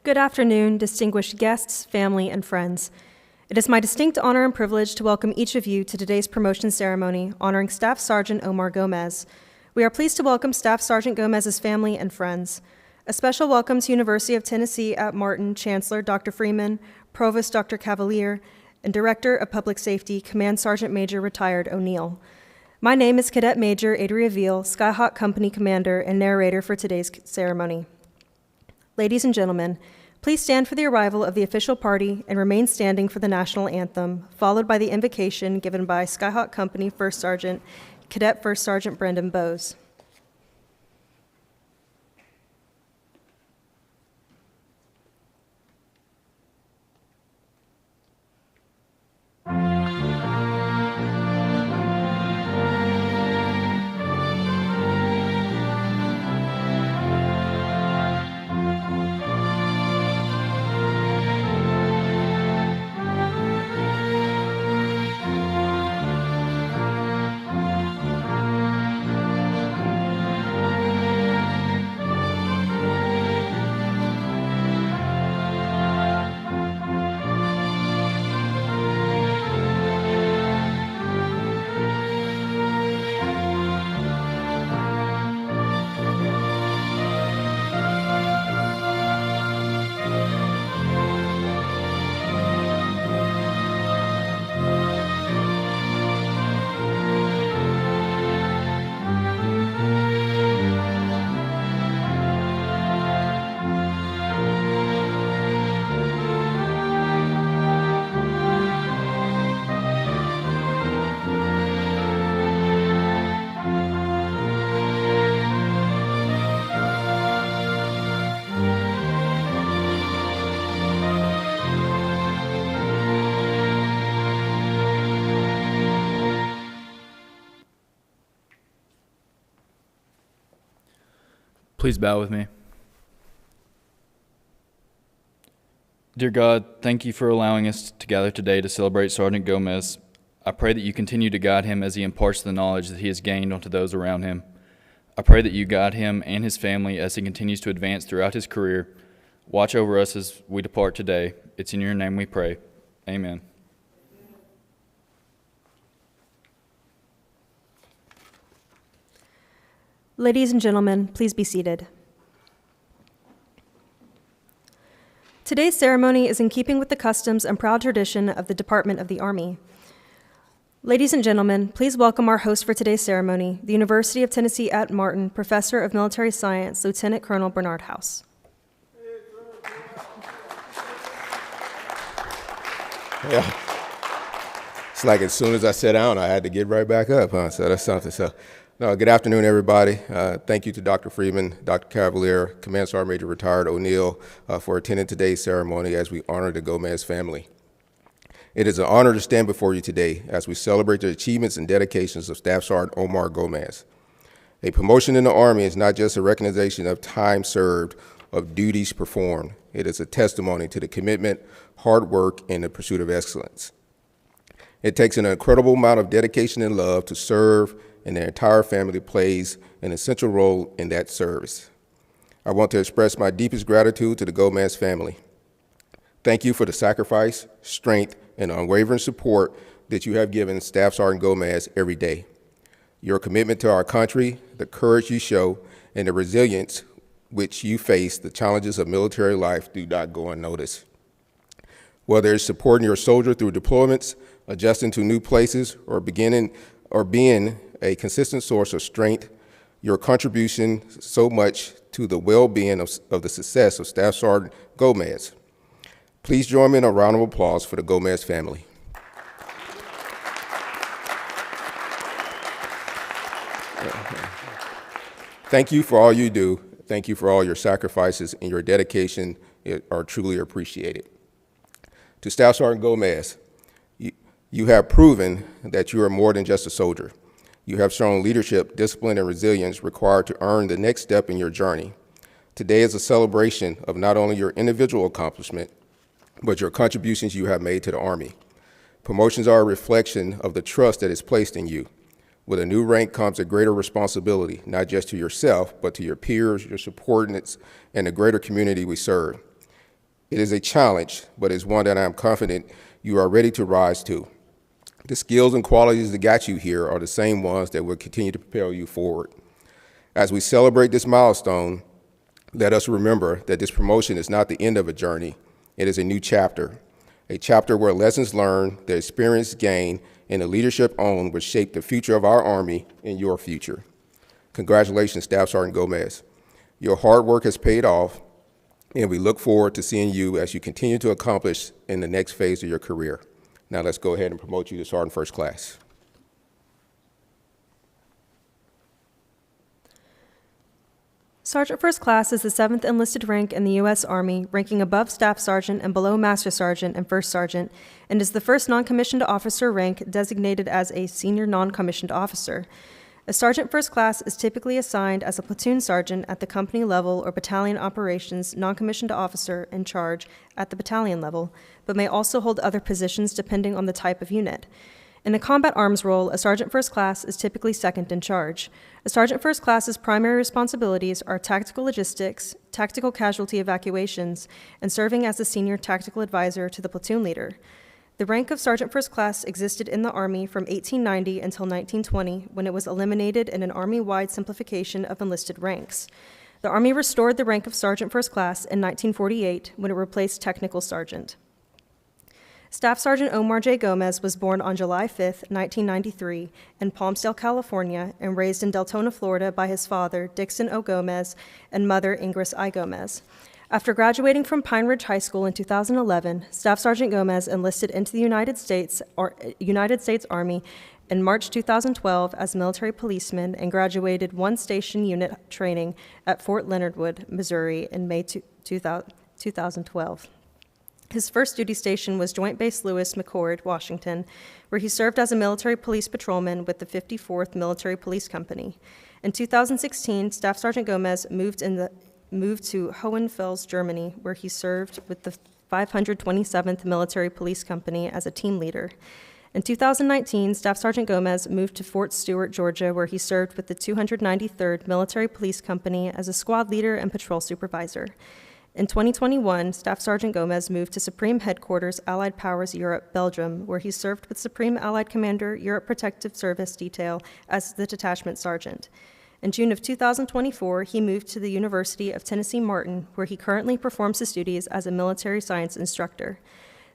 Good afternoon, distinguished guests, family, and friends. It is my distinct honor and privilege to welcome each of you to today's promotion ceremony honoring Staff Sergeant Omar Gomez. We are pleased to welcome Staff Sergeant Gomez's family and friends. A special welcome to University of Tennessee at Martin Chancellor Dr. Freeman, Provost Dr. Cavalier, and Director of Public Safety, Command Sergeant Major Retired O'Neill. My name is Cadet Major Adria Veal, Skyhawk Company Commander and narrator for today's ceremony. Ladies and gentlemen, please stand for the arrival of the official party and remain standing for the national anthem, followed by the invocation given by Skyhawk Company First Sergeant, Cadet First Sergeant Brendan Bowes. Please bow with me. Dear God, thank you for allowing us to gather today to celebrate Sergeant Gomez. I pray that you continue to guide him as he imparts the knowledge that he has gained onto those around him. I pray that you guide him and his family as he continues to advance throughout his career. Watch over us as we depart today. It's in your name we pray. Amen. Ladies and gentlemen, please be seated. Today's ceremony is in keeping with the customs and proud tradition of the Department of the Army. Ladies and gentlemen, please welcome our host for today's ceremony, the University of Tennessee at Martin Professor of Military Science, Lieutenant Colonel Bernard House. Yeah. It's like as soon as I sat down, I had to get right back up, huh? So that's something. So, no, good afternoon, everybody. Thank you to Dr. Freeman, Dr. Cavalier, Command Sergeant Major Retired O'Neill for attending today's ceremony as we honor the Gomez family. It is an honor to stand before you today as we celebrate the achievements and dedications of Staff Sergeant Omar Gomez. A promotion in the Army is not just a recognition of time served, of duties performed. It is a testimony to the commitment, hard work, and the pursuit of excellence. It takes an incredible amount of dedication and love to serve, and their entire family plays an essential role in that service. I want to express my deepest gratitude to the Gomez family. Thank you for the sacrifice, strength, and unwavering support that you have given Staff Sergeant Gomez every day. Your commitment to our country, the courage you show, and the resilience which you face the challenges of military life do not go unnoticed. Whether it's supporting your soldier through deployments, adjusting to new places, or being a consistent source of strength, your contribution so much to the well-being of the success of Staff Sergeant Gomez. Please join me in a round of applause for the Gomez family. Thank you for all you do. Thank you for all your sacrifices, and your dedication are truly appreciated. To Staff Sergeant Gomez, you have proven that you are more than just a soldier. You have shown leadership, discipline, and resilience required to earn the next step in your journey. Today is a celebration of not only your individual accomplishment, but your contributions you have made to the Army. Promotions are a reflection of the trust that is placed in you. With a new rank comes a greater responsibility, not just to yourself, but to your peers, your subordinates, and the greater community we serve. It is a challenge, but it's one that I am confident you are ready to rise to. The skills and qualities that got you here are the same ones that will continue to propel you forward. As we celebrate this milestone, let us remember that this promotion is not the end of a journey. It is a new chapter, a chapter where lessons learned, the experience gained, and the leadership owned will shape the future of our Army and your future. Congratulations, Staff Sergeant Gomez. Your hard work has paid off, and we look forward to seeing you as you continue to accomplish in the next phase of your career. Now let's go ahead and promote you to Sergeant First Class. Sergeant First Class is the 7th enlisted rank in the U.S. Army, ranking above Staff Sergeant and below Master Sergeant and First Sergeant, and is the first non-commissioned officer rank designated as a senior non-commissioned officer. A Sergeant First Class is typically assigned as a platoon sergeant at the company level or battalion operations non-commissioned officer in charge at the battalion level, but may also hold other positions depending on the type of unit. In a combat arms role, a Sergeant First Class is typically second in charge. A Sergeant First Class's primary responsibilities are tactical logistics, tactical casualty evacuations, and serving as the senior tactical advisor to the platoon leader. The rank of Sergeant First Class existed in the Army from 1890 until 1920, when it was eliminated in an Army-wide simplification of enlisted ranks. The Army restored the rank of Sergeant First Class in 1948, when it replaced Technical Sergeant. Staff Sergeant Omar J. Gomez was born on July 5, 1993, in Palmdale, California, and raised in Deltona, Florida by his father, Dixon O. Gomez, and mother, Ingris I. Gomez. After graduating from Pine Ridge High School in 2011, Staff Sergeant Gomez enlisted into the United States Army in March 2012 as military policeman and graduated one station unit training at Fort Leonard Wood, Missouri in May 2012. His first duty station was Joint Base Lewis McChord, Washington, where he served as a military police patrolman with the 54th Military Police Company. In 2016, Staff Sergeant Gomez moved to Hohenfels, Germany, where he served with the 527th Military Police Company as a team leader. In 2019, Staff Sergeant Gomez moved to Fort Stewart, Georgia, where he served with the 293rd Military Police Company as a squad leader and patrol supervisor. In 2021, Staff Sergeant Gomez moved to Supreme Headquarters, Allied Powers Europe, Belgium, where he served with Supreme Allied Commander, Europe Protective Service Detail as the detachment sergeant. In June of 2024, he moved to the University of Tennessee Martin, where he currently performs his duties as a military science instructor.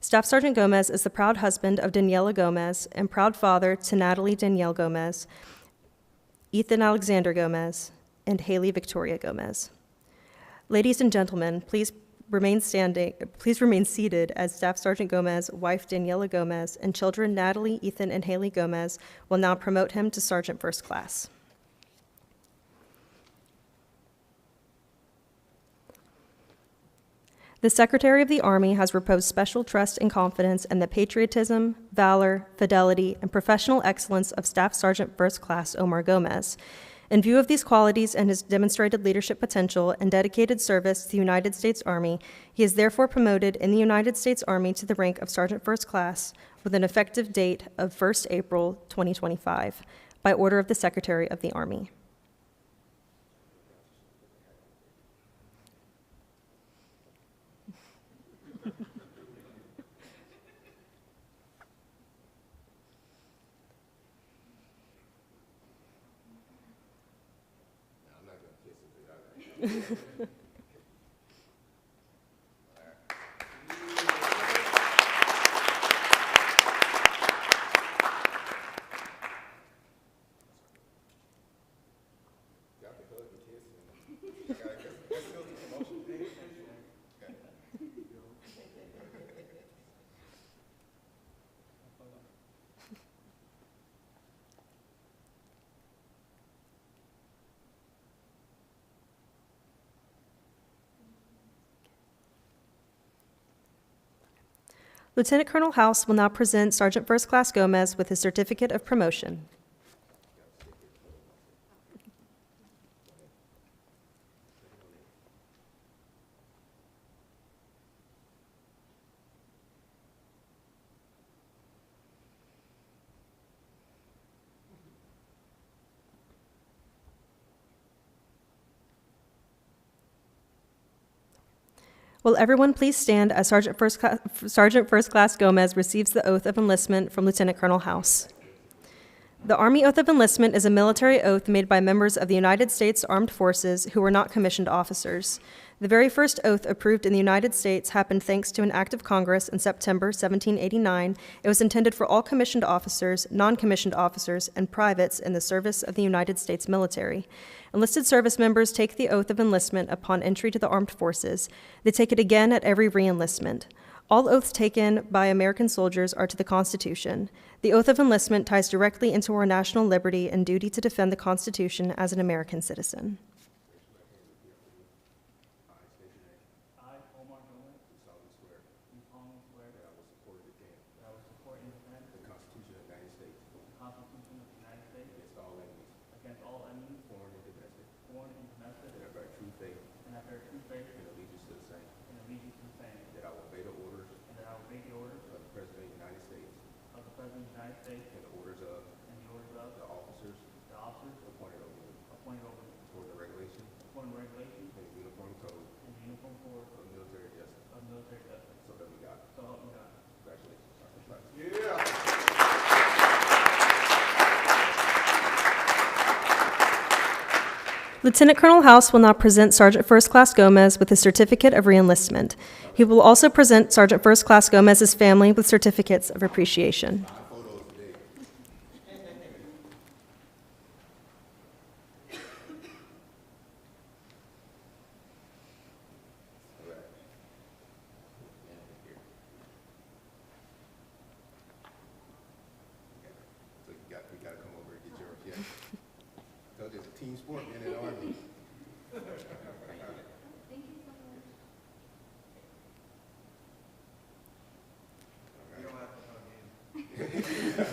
Staff Sergeant Gomez is the proud husband of Daniela Gomez and proud father to Natalie Danielle Gomez, Ethan Alexander Gomez, and Haley Victoria Gomez. Ladies and gentlemen, please remain seated as Staff Sergeant Gomez, wife Daniela Gomez, and children Natalie, Ethan, and Haley Gomez will now promote him to Sergeant First Class. The Secretary of the Army has reposed special trust and confidence in the patriotism, valor, fidelity, and professional excellence of Staff Sergeant First Class Omar Gomez. In view of these qualities and his demonstrated leadership potential and dedicated service to the United States Army, he is therefore promoted in the United States Army to the rank of Sergeant First Class with an effective date of 1st April 2025 by order of the Secretary of the Army. Lieutenant Colonel House will now present Sergeant First Class Gomez with his certificate of promotion. Will everyone please stand as Sergeant First Class Gomez receives the oath of enlistment from Lieutenant Colonel House. The Army Oath of Enlistment is a military oath made by members of the United States Armed Forces who were not commissioned officers. The very first oath approved in the United States happened thanks to an act of Congress in September 1789. It was intended for all commissioned officers, non-commissioned officers, and privates in the service of the United States military. Enlisted service members take the oath of enlistment upon entry to the armed forces. They take it again at every re-enlistment. All oaths taken by American soldiers are to the Constitution. The oath of enlistment ties directly into our national liberty and duty to defend the Constitution as an American citizen. I, Omar Gomez, do solemnly swear that I will support and defend the Constitution of the United States against all enemies, foreign and domestic, and I bear true faith and allegiance to the same, that I will obey the orders of the President of the United States and the orders of the officers appointed over me toward the regulation and the uniform code of military justice. So help me God. Congratulations, Sergeant Class. Lieutenant Colonel House will now present Sergeant First Class Gomez with his certificate of reenlistment. He will also present Sergeant First Class Gomez's family with certificates of appreciation. So we got to come over and get yours. Yeah. So it's a team sport, man, in the Army. You don't have to come in. I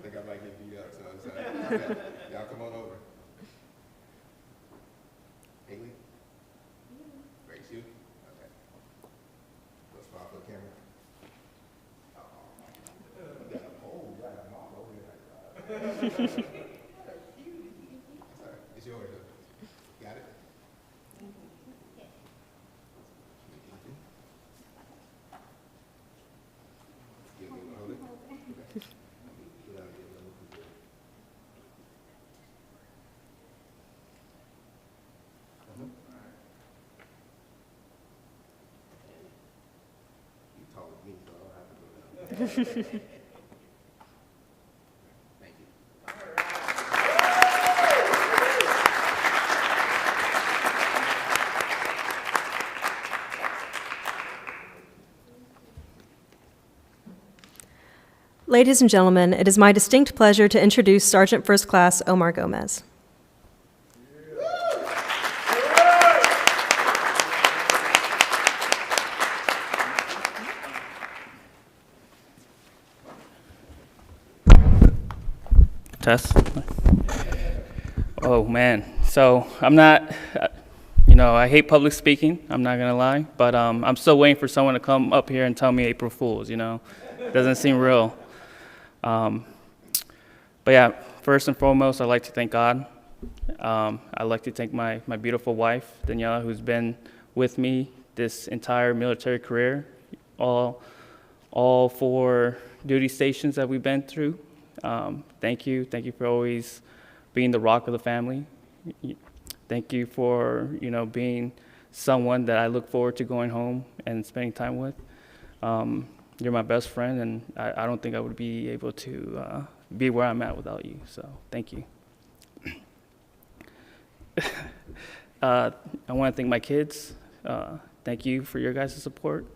think I might get beat up, so it's all right. Y'all come on over. Haley? Grace, you? Okay. Let's smile for the camera. Oh, you got a mom over there. That's all right. It's yours. Got it? You want me to hold it? Okay. Get out of here, let me put it. You taller than me, so I don't have to go down. Thank you. Ladies and gentlemen, it is my distinct pleasure to introduce Sergeant First Class Omar Gomez. Test. Oh man, so I'm not, I hate public speaking, I'm not gonna lie, but I'm still waiting for someone to come up here and tell me April Fools, Doesn't seem real. But yeah, first and foremost, I'd like to thank God. I'd like to thank my beautiful wife, Daniela, who's been with me this entire military career, all 4 duty stations that we've been through. Thank you for always being the rock of the family. Thank you for, being someone that I look forward to going home and spending time with. You're my best friend, and I don't think I would be able to be where I'm at without you, so thank you. I want to thank my kids. Thank you for your guys' support.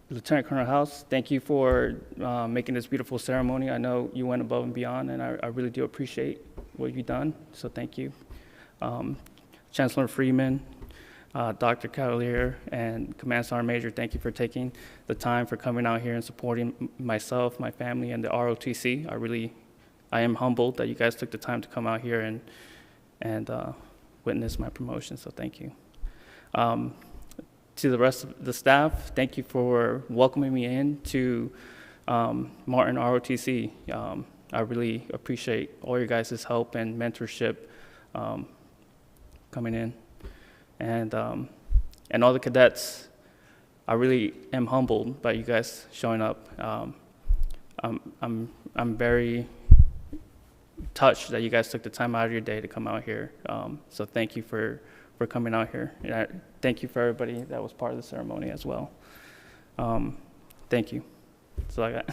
Lieutenant Colonel House, thank you for making this beautiful ceremony. I know you went above and beyond, and I really do appreciate what you've done, so thank you. Chancellor Freeman, Dr. Cavalier, and Command Sergeant Major, thank you for taking the time for coming out here and supporting myself, my family, and the ROTC. I am humbled that you guys took the time to come out here and witness my promotion, so thank you. To the rest of the staff, thank you for welcoming me in to Martin ROTC. I really appreciate all your guys' help and mentorship coming in. and all the cadets. I really am humbled by you guys showing up. I'm very touched that you guys took the time out of your day to come out here. So thank you for coming out here. And thank you for everybody that was part of the ceremony as well. Thank you. That's all I got.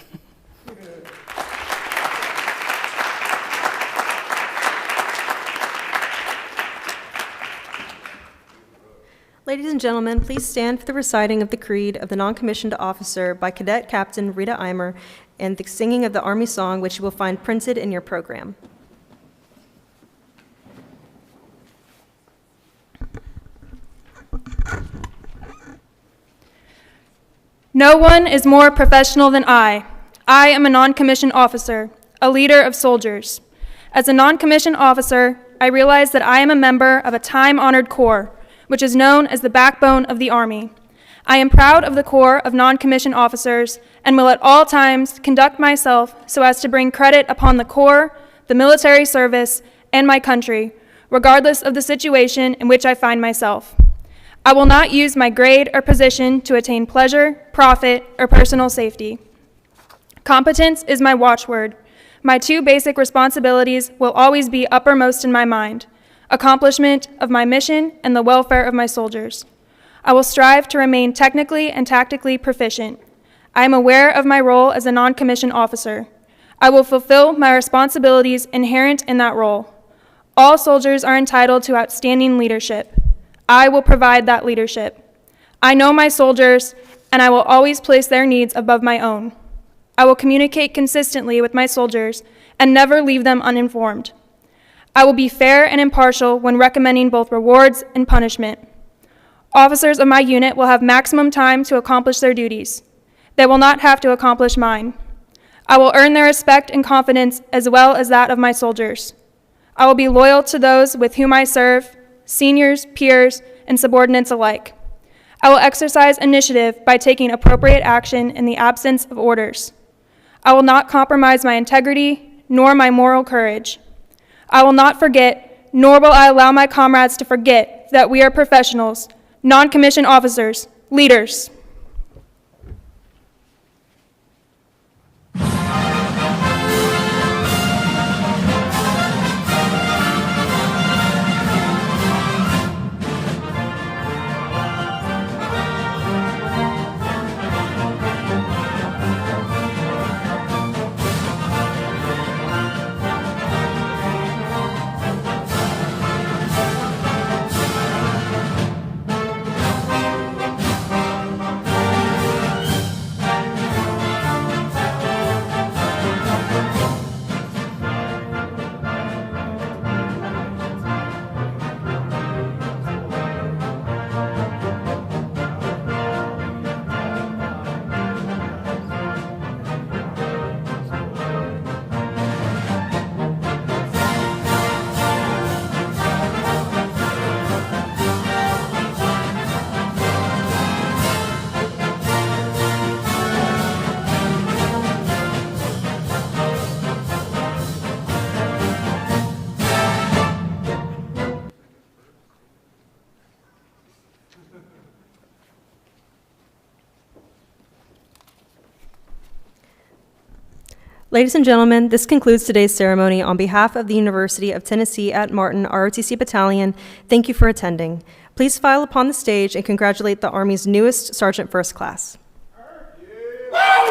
Ladies and gentlemen, please stand for the reciting of the Creed of the Non-Commissioned Officer by Cadet Captain Rita Eimer and the singing of the Army song, which you will find printed in your program. No one is more professional than I. I am a non-commissioned officer, a leader of soldiers. As a non-commissioned officer, I realize that I am a member of a time-honored corps, which is known as the backbone of the Army. I am proud of the Corps of non-commissioned officers and will at all times conduct myself so as to bring credit upon the Corps, the military service, and my country, regardless of the situation in which I find myself. I will not use my grade or position to attain pleasure, profit, or personal safety. Competence is my watchword. My two basic responsibilities will always be uppermost in my mind: accomplishment of my mission and the welfare of my soldiers. I will strive to remain technically and tactically proficient. I am aware of my role as a non-commissioned officer. I will fulfill my responsibilities inherent in that role. All soldiers are entitled to outstanding leadership. I will provide that leadership. I know my soldiers, and I will always place their needs above my own. I will communicate consistently with my soldiers and never leave them uninformed. I will be fair and impartial when recommending both rewards and punishment. Officers of my unit will have maximum time to accomplish their duties. They will not have to accomplish mine. I will earn their respect and confidence as well as that of my soldiers. I will be loyal to those with whom I serve, seniors, peers, and subordinates alike. I will exercise initiative by taking appropriate action in the absence of orders. I will not compromise my integrity nor my moral courage. I will not forget, nor will I allow my comrades to forget, that we are professionals, non-commissioned officers, leaders. Ladies and gentlemen, this concludes today's ceremony. On behalf of the University of Tennessee at Martin ROTC Battalion, thank you for attending. Please file upon the stage and congratulate the Army's newest Sergeant First Class. Woo!